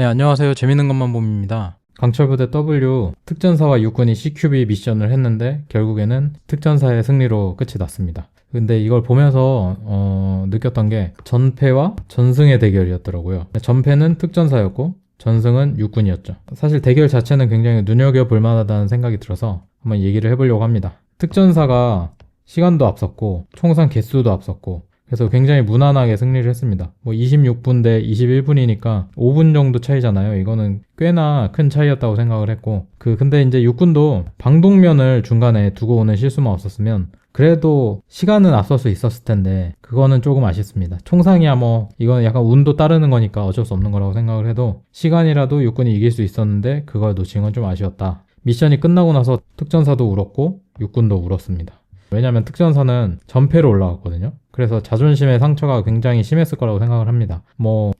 네, 안녕하세요. 재밌는 것만 봄입니다. 강철부대 W 특전사와 육군이 CQB 미션을 했는데 결국에는 특전사의 승리로 끝이 났습니다. 근데 이걸 보면서 느꼈던 게 전패와 전승의 대결이었더라고요. 전패는 특전사였고 전승은 육군이었죠. 사실 대결 자체는 굉장히 눈여겨볼 만하다는 생각이 들어서 한번 얘기를 해보려고 합니다. 특전사가 시간도 앞섰고 총상 개수도 앞섰고 그래서 굉장히 무난하게 승리를 했습니다. 26분 대 21분이니까 5분 정도 차이잖아요. 이거는 꽤나 큰 차이였다고 생각을 했고 근데 이제 육군도 방독면을 중간에 두고 오는 실수만 없었으면 그래도 시간은 앞설 수 있었을 텐데 그거는 조금 아쉽습니다. 총상이야 이건 약간 운도 따르는 거니까 어쩔 수 없는 거라고 생각을 해도 시간이라도 육군이 이길 수 있었는데 그걸 놓친 건 좀 아쉬웠다. 미션이 끝나고 나서 특전사도 울었고 육군도 울었습니다. 왜냐면 특전사는 전패로 올라갔거든요. 그래서 자존심의 상처가 굉장히 심했을 거라고 생각을 합니다.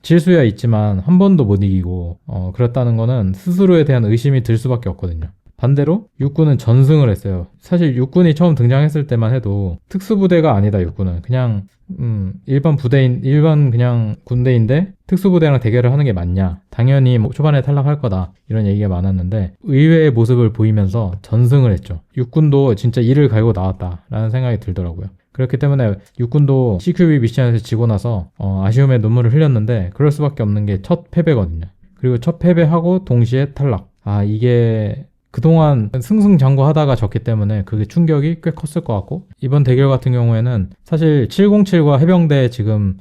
질수야 있지만 한 번도 못 이기고 그랬다는 거는 스스로에 대한 의심이 들 수밖에 없거든요. 반대로 육군은 전승을 했어요. 사실 육군이 처음 등장했을 때만 해도 특수부대가 아니다. 육군은 그냥 일반 그냥 군대인데 특수부대랑 대결을 하는 게 맞냐, 당연히 초반에 탈락할 거다, 이런 얘기가 많았는데 의외의 모습을 보이면서 전승을 했죠. 육군도 진짜 이를 갈고 나왔다라는 생각이 들더라고요. 그렇기 때문에 육군도 CQB 미션에서 지고 나서 아쉬움의 눈물을 흘렸는데 그럴 수밖에 없는 게 첫 패배거든요. 그리고 첫 패배하고 동시에 탈락. 이게 그동안 승승장구하다가 졌기 때문에 그게 충격이 꽤 컸을 것 같고, 이번 대결 같은 경우에는 사실 707과 해병대 지금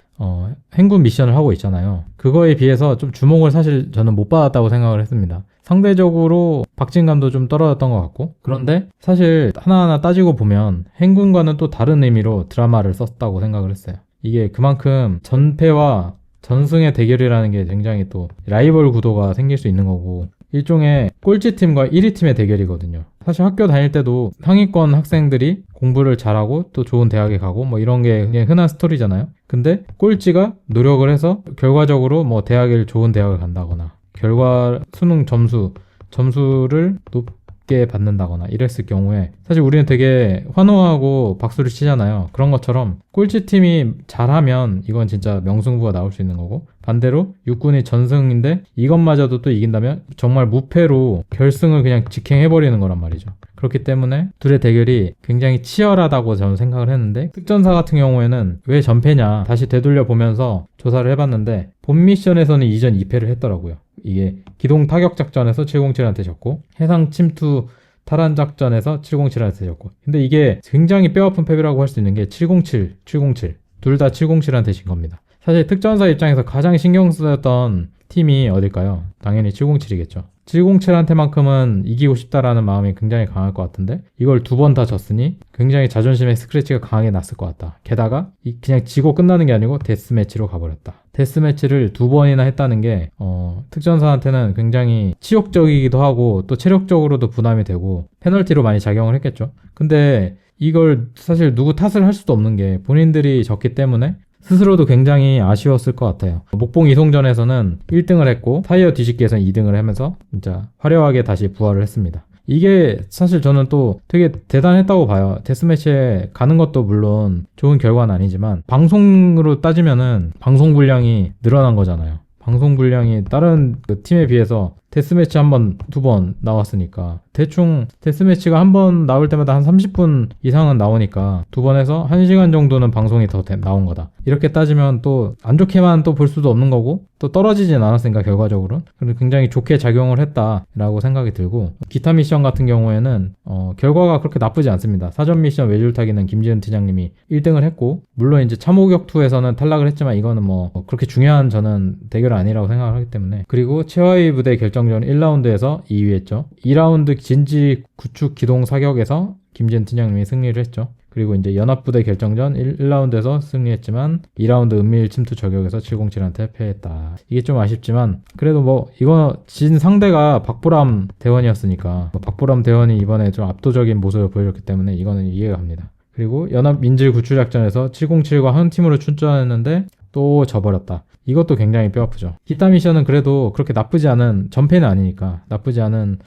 행군 미션을 하고 있잖아요. 그거에 비해서 좀 주목을 사실 저는 못 받았다고 생각을 했습니다. 상대적으로 박진감도 좀 떨어졌던 것 같고, 그런데 사실 하나하나 따지고 보면 행군과는 또 다른 의미로 드라마를 썼다고 생각을 했어요. 이게 그만큼 전패와 전승의 대결이라는 게 굉장히 또 라이벌 구도가 생길 수 있는 거고, 일종의 꼴찌팀과 1위팀의 대결이거든요. 사실 학교 다닐 때도 상위권 학생들이 공부를 잘하고 또 좋은 대학에 가고 이런 게 그냥 흔한 스토리잖아요. 근데 꼴찌가 노력을 해서 결과적으로 좋은 대학을 간다거나 수능 점수를 높게 받는다거나 이랬을 경우에 사실 우리는 되게 환호하고 박수를 치잖아요. 그런 것처럼 꼴찌팀이 잘하면 이건 진짜 명승부가 나올 수 있는 거고, 반대로 육군이 전승인데 이것마저도 또 이긴다면 정말 무패로 결승을 그냥 직행해버리는 거란 말이죠. 그렇기 때문에 둘의 대결이 굉장히 치열하다고 저는 생각을 했는데, 특전사 같은 경우에는 왜 전패냐 다시 되돌려 보면서 조사를 해봤는데 본 미션에서는 이전 2패를 했더라고요. 이게 기동 타격 작전에서 707한테 졌고 해상 침투 탈환 작전에서 707한테 졌고, 근데 이게 굉장히 뼈아픈 패배라고 할 수 있는 게 707 둘 다 707한테 진 겁니다. 사실 특전사 입장에서 가장 신경 쓰였던 팀이 어딜까요? 당연히 707이겠죠. 707한테만큼은 이기고 싶다라는 마음이 굉장히 강할 것 같은데 이걸 두 번 다 졌으니 굉장히 자존심의 스크래치가 강하게 났을 것 같다. 게다가 그냥 지고 끝나는 게 아니고 데스매치로 가버렸다. 데스매치를 두 번이나 했다는 게 특전사한테는 굉장히 치욕적이기도 하고 또 체력적으로도 부담이 되고 페널티로 많이 작용을 했겠죠. 근데 이걸 사실 누구 탓을 할 수도 없는 게 본인들이 졌기 때문에 스스로도 굉장히 아쉬웠을 것 같아요. 목봉 이송전에서는 1등을 했고 타이어 뒤집기에서는 2등을 하면서 진짜 화려하게 다시 부활을 했습니다. 이게 사실 저는 또 되게 대단했다고 봐요. 데스매치에 가는 것도 물론 좋은 결과는 아니지만 방송으로 따지면은 방송 분량이 늘어난 거잖아요. 방송 분량이 다른 팀에 비해서 데스매치 한 번, 두 번 나왔으니까 대충 데스매치가 한 번 나올 때마다 한 30분 이상은 나오니까 두 번 해서 1시간 정도는 방송이 더 나온 거다. 이렇게 따지면 또 안 좋게만 또 볼 수도 없는 거고 또 떨어지진 않았으니까 결과적으로는 굉장히 좋게 작용을 했다라고 생각이 들고, 기타 미션 같은 경우에는 결과가 그렇게 나쁘지 않습니다. 사전 미션 외줄타기는 김지은 팀장님이 1등을 했고, 물론 이제 참호격투에서는 탈락을 했지만 이거는 그렇게 중요한 저는 대결은 아니라고 생각을 하기 때문에, 그리고 최하위 부대 결정전 1라운드에서 2위 했죠. 2라운드 진지 구축 기동 사격에서 김지은 팀장님이 승리를 했죠. 그리고 이제 연합부대 결정전 1라운드에서 승리했지만 2라운드 은밀 침투 저격에서 707한테 패했다. 이게 좀 아쉽지만 그래도 이거 진 상대가 박보람 대원이었으니까 박보람 대원이 이번에 좀 압도적인 모습을 보여줬기 때문에 이거는 이해가 갑니다. 그리고 연합 민질 구출작전에서 707과 한 팀으로 출전했는데 또 져버렸다. 이것도 굉장히 뼈아프죠. 기타 미션은 그래도 그렇게 나쁘지 않은, 전패는 아니니까 나쁘지 않은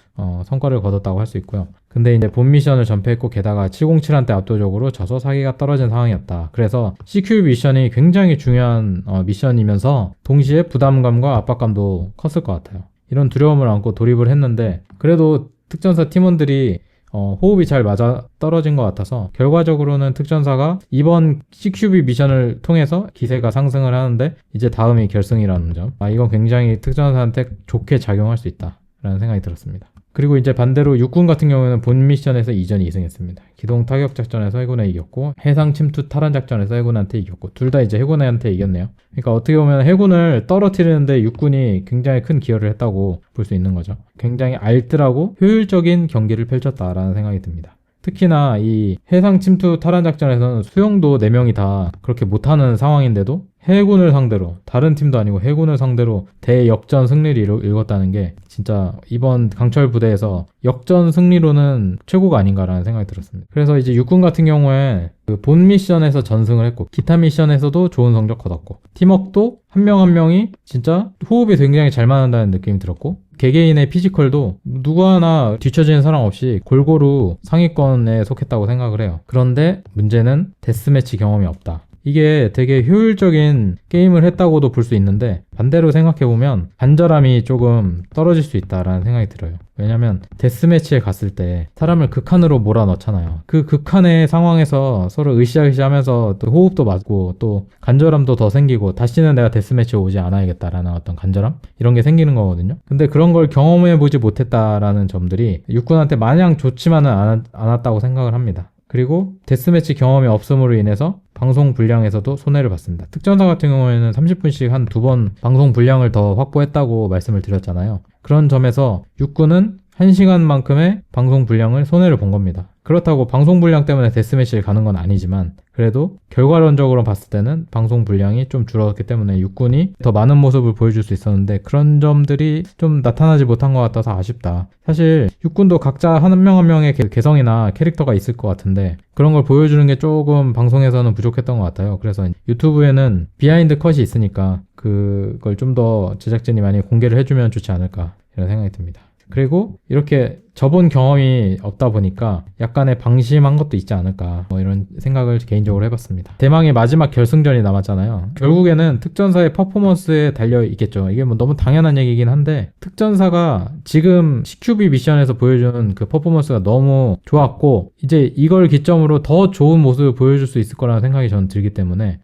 성과를 거뒀다고 할 수 있고요. 근데 이제 본 미션을 전패했고 게다가 707한테 압도적으로 져서 사기가 떨어진 상황이었다. 그래서 CQ 미션이 굉장히 중요한 미션이면서 동시에 부담감과 압박감도 컸을 것 같아요. 이런 두려움을 안고 돌입을 했는데 그래도 특전사 팀원들이 호흡이 잘 맞아 떨어진 것 같아서 결과적으로는 특전사가 이번 CQB 미션을 통해서 기세가 상승을 하는데 이제 다음이 결승이라는 점, 이건 굉장히 특전사한테 좋게 작용할 수 있다라는 생각이 들었습니다. 그리고 이제 반대로 육군 같은 경우에는 본 미션에서 이전이 2승했습니다. 기동 타격 작전에서 해군에 이겼고 해상 침투 탈환 작전에서 해군한테 이겼고 둘 다 이제 해군한테 이겼네요. 그러니까 어떻게 보면 해군을 떨어뜨리는데 육군이 굉장히 큰 기여를 했다고 볼 수 있는 거죠. 굉장히 알뜰하고 효율적인 경기를 펼쳤다라는 생각이 듭니다. 특히나 이 해상 침투 탈환 작전에서는 수영도 4명이 다 그렇게 못하는 상황인데도 해군을 상대로, 다른 팀도 아니고 해군을 상대로 대역전 승리를 읽었다는 게 진짜 이번 강철 부대에서 역전 승리로는 최고가 아닌가라는 생각이 들었습니다. 그래서 이제 육군 같은 경우에 그 본 미션에서 전승을 했고 기타 미션에서도 좋은 성적 거뒀고 팀워크도 한 명 한 명이 진짜 호흡이 굉장히 잘 맞는다는 느낌이 들었고 개개인의 피지컬도 누구 하나 뒤처지는 사람 없이 골고루 상위권에 속했다고 생각을 해요. 그런데 문제는 데스매치 경험이 없다. 이게 되게 효율적인 게임을 했다고도 볼 수 있는데 반대로 생각해보면 간절함이 조금 떨어질 수 있다라는 생각이 들어요. 왜냐면 데스매치에 갔을 때 사람을 극한으로 몰아넣잖아요. 그 극한의 상황에서 서로 으쌰으쌰 하면서 또 호흡도 맞고 또 간절함도 더 생기고 다시는 내가 데스매치에 오지 않아야겠다라는 어떤 간절함? 이런 게 생기는 거거든요. 근데 그런 걸 경험해보지 못했다라는 점들이 육군한테 마냥 좋지만은 않았다고 생각을 합니다. 그리고 데스매치 경험이 없음으로 인해서 방송 분량에서도 손해를 봤습니다. 특전사 같은 경우에는 30분씩 한 2번 방송 분량을 더 확보했다고 말씀을 드렸잖아요. 그런 점에서 육군은 1시간만큼의 방송 분량을 손해를 본 겁니다. 그렇다고 방송 분량 때문에 데스매치를 가는 건 아니지만 그래도 결과론적으로 봤을 때는 방송 분량이 좀 줄었기 때문에 육군이 더 많은 모습을 보여줄 수 있었는데 그런 점들이 좀 나타나지 못한 것 같아서 아쉽다. 사실 육군도 각자 한 명 한 명의 개성이나 캐릭터가 있을 것 같은데 그런 걸 보여주는 게 조금 방송에서는 부족했던 것 같아요. 그래서 유튜브에는 비하인드 컷이 있으니까 그걸 좀 더 제작진이 많이 공개를 해주면 좋지 않을까 이런 생각이 듭니다. 그리고 이렇게 저본 경험이 없다 보니까 약간의 방심한 것도 있지 않을까 이런 생각을 개인적으로 해봤습니다. 대망의 마지막 결승전이 남았잖아요. 결국에는 특전사의 퍼포먼스에 달려 있겠죠. 이게 뭐 너무 당연한 얘기긴 한데 특전사가 지금 CQB 미션에서 보여주는 그 퍼포먼스가 너무 좋았고 이제 이걸 기점으로 더 좋은 모습을 보여줄 수 있을 거라는 생각이 저는 들기 때문에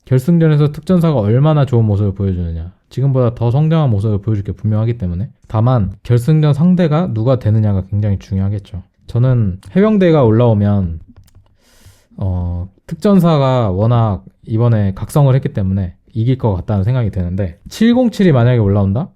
결승전에서 특전사가 얼마나 좋은 모습을 보여주느냐 지금보다 더 성장한 모습을 보여줄 게 분명하기 때문에 다만 결승전 상대가 누가 되느냐가 굉장히 중요하겠죠. 저는 해병대가 올라오면 특전사가 워낙 이번에 각성을 했기 때문에 이길 것 같다는 생각이 드는데 707이 만약에 올라온다?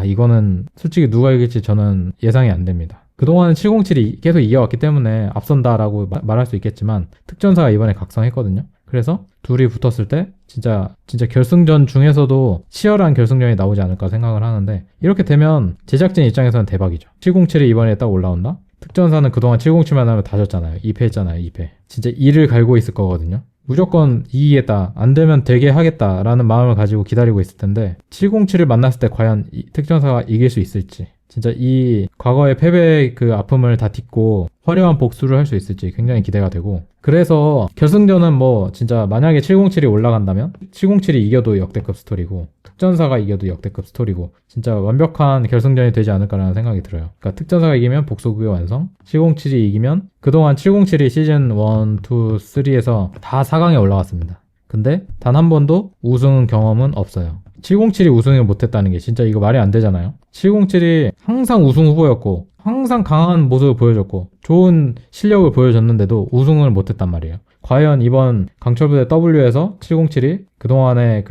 이거는 솔직히 누가 이길지 저는 예상이 안 됩니다. 그동안 707이 계속 이겨왔기 때문에 앞선다라고 말할 수 있겠지만 특전사가 이번에 각성했거든요. 그래서 둘이 붙었을 때 진짜 결승전 중에서도 치열한 결승전이 나오지 않을까 생각을 하는데 이렇게 되면 제작진 입장에서는 대박이죠. 707이 이번에 딱 올라온다? 특전사는 그동안 707만 하면 다 졌잖아요. 2패 했잖아요. 2패. 진짜 이를 갈고 있을 거거든요. 무조건 이기겠다. 안 되면 되게 하겠다라는 마음을 가지고 기다리고 있을 텐데 707을 만났을 때 과연 특전사가 이길 수 있을지 진짜 이 과거의 패배의 그 아픔을 다 딛고 화려한 복수를 할 수 있을지 굉장히 기대가 되고 그래서 결승전은 뭐 진짜 만약에 707이 올라간다면 707이 이겨도 역대급 스토리고 특전사가 이겨도 역대급 스토리고 진짜 완벽한 결승전이 되지 않을까라는 생각이 들어요. 그러니까 특전사가 이기면 복수극의 완성 707이 이기면 그동안 707이 시즌 1, 2, 3에서 다 4강에 올라갔습니다. 근데 단 한 번도 우승 경험은 없어요. 707이 우승을 못했다는 게 진짜 이거 말이 안 되잖아요. 707이 항상 우승 후보였고 항상 강한 모습을 보여줬고 좋은 실력을 보여줬는데도 우승을 못했단 말이에요. 과연 이번 강철부대 W에서 707이 그동안에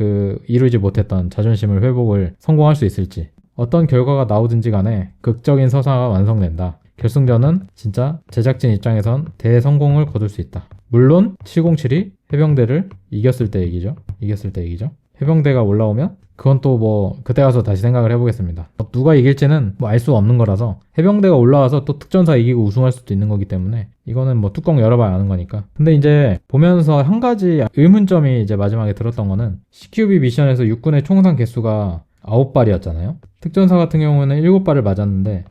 이루지 못했던 자존심을 회복을 성공할 수 있을지 어떤 결과가 나오든지 간에 극적인 서사가 완성된다. 결승전은 진짜 제작진 입장에선 대성공을 거둘 수 있다. 물론 707이 해병대를 이겼을 때 얘기죠. 해병대가 올라오면 그건 또 뭐 그때 가서 다시 생각을 해보겠습니다. 누가 이길지는 뭐 알 수 없는 거라서 해병대가 올라와서 또 특전사 이기고 우승할 수도 있는 거기 때문에 이거는 뭐 뚜껑 열어봐야 아는 거니까. 근데 이제 보면서 한 가지 의문점이 이제 마지막에 들었던 거는 CQB 미션에서 육군의 총상 개수가 9발이었잖아요. 특전사 같은 경우는 7발을 맞았는데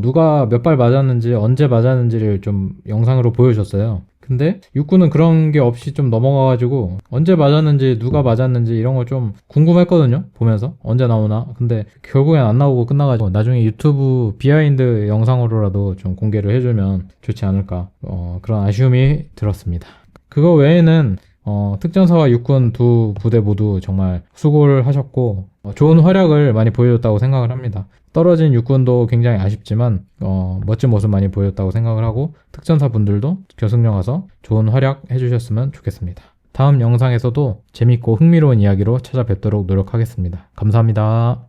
누가 몇 발 맞았는지 언제 맞았는지를 좀 영상으로 보여줬어요. 근데 육군은 그런 게 없이 좀 넘어가가지고 언제 맞았는지 누가 맞았는지 이런 거 좀 궁금했거든요. 보면서 언제 나오나. 근데 결국엔 안 나오고 끝나가지고 나중에 유튜브 비하인드 영상으로라도 좀 공개를 해주면 좋지 않을까 그런 아쉬움이 들었습니다. 그거 외에는 특전사와 육군 두 부대 모두 정말 수고를 하셨고 좋은 활약을 많이 보여줬다고 생각을 합니다. 떨어진 육군도 굉장히 아쉽지만 멋진 모습 많이 보여줬다고 생각을 하고 특전사 분들도 결승전 가서 좋은 활약 해주셨으면 좋겠습니다. 다음 영상에서도 재밌고 흥미로운 이야기로 찾아뵙도록 노력하겠습니다. 감사합니다.